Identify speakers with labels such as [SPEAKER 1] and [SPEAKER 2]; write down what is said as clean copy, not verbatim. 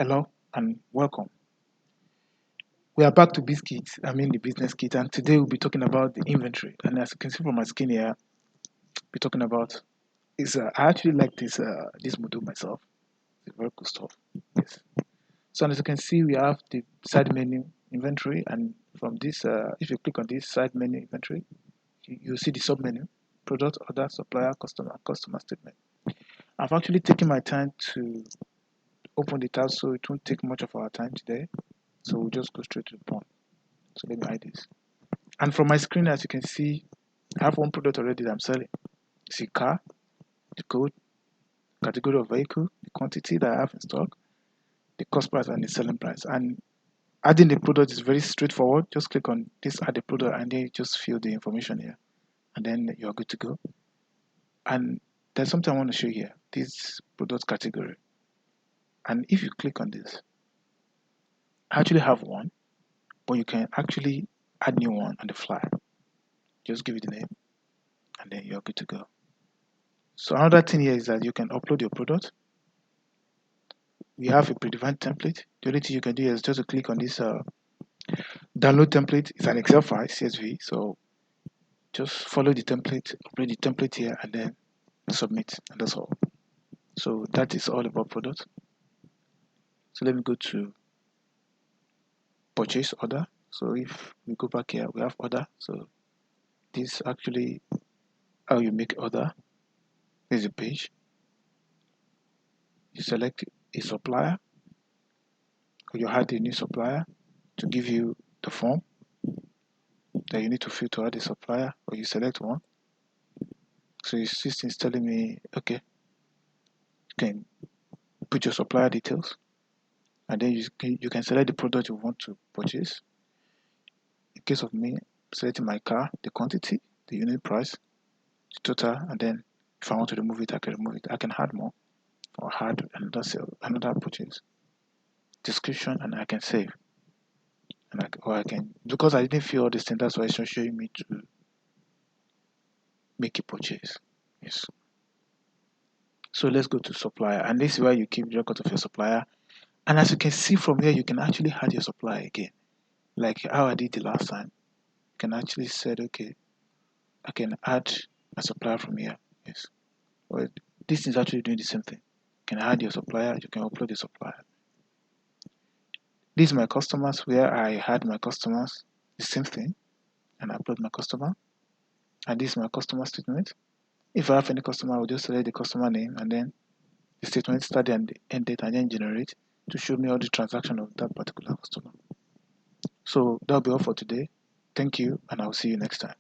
[SPEAKER 1] Hello and welcome. We are back to Bizkit, the business kit, and today we'll be talking about the inventory. And as you can see from my screen here, we're talking about is I actually like this module myself. It's very cool stuff. Yes. So as you can see, we have the side menu inventory, and from this, if you click on this side menu inventory, you'll see the sub menu: product, order, supplier, customer statement. I've actually taken my time to open the tab, so it won't take much of our time today. So we'll just go straight to the point. So let me hide this. And from my screen, as you can see, I have one product already that I'm selling. It's a car, the code, category of vehicle, the quantity that I have in stock, the cost price, and the selling price. And adding the product is very straightforward. Just click on this add the product and then you just fill the information here. And then you're good to go. And there's something I want to show you here. This product category. And if you click on this, I actually have one, but you can actually add new one on the fly. Just give it the name and then you're good to go. So another thing here is that you can upload your product. We have a predefined template. The only thing you can do is just to click on this download template. It's an Excel file, CSV. So just follow the template, upload the template here, and then submit, and that's all. So that is all about product. So let me go to purchase order. So if we go back here, we have order. So this actually how you make order. Here's a page. You select a supplier, or you add a new supplier to give you the form that you need to fill to add a supplier, or you select one. So your system is telling me, okay, you can put your supplier details, and then you can select the product you want to purchase. In case of me, selecting my car, the quantity, the unit price, the total, and then if I want to remove it, I can remove it. I can add more, or add another sale, another purchase, description, and I can save. And I can, because I didn't fill all this thing, that's why it's not showing me to make a purchase. Yes. So let's go to supplier, and this is where you keep the record of your supplier. And as you can see from here, you can actually add your supplier again, like how I did the last time. You can actually say, okay, I can add a supplier from here. Yes. Well, this is actually doing the same thing. You can add your supplier, you can upload the supplier. These are my customers, where I had my customers, the same thing, and I upload my customer. And this is my customer statement. If I have any customer, I will just select the customer name and then the statement start and end date and then generate to show me all the transaction of that particular customer. So that'll be all for today. Thank you, and I'll see you next time.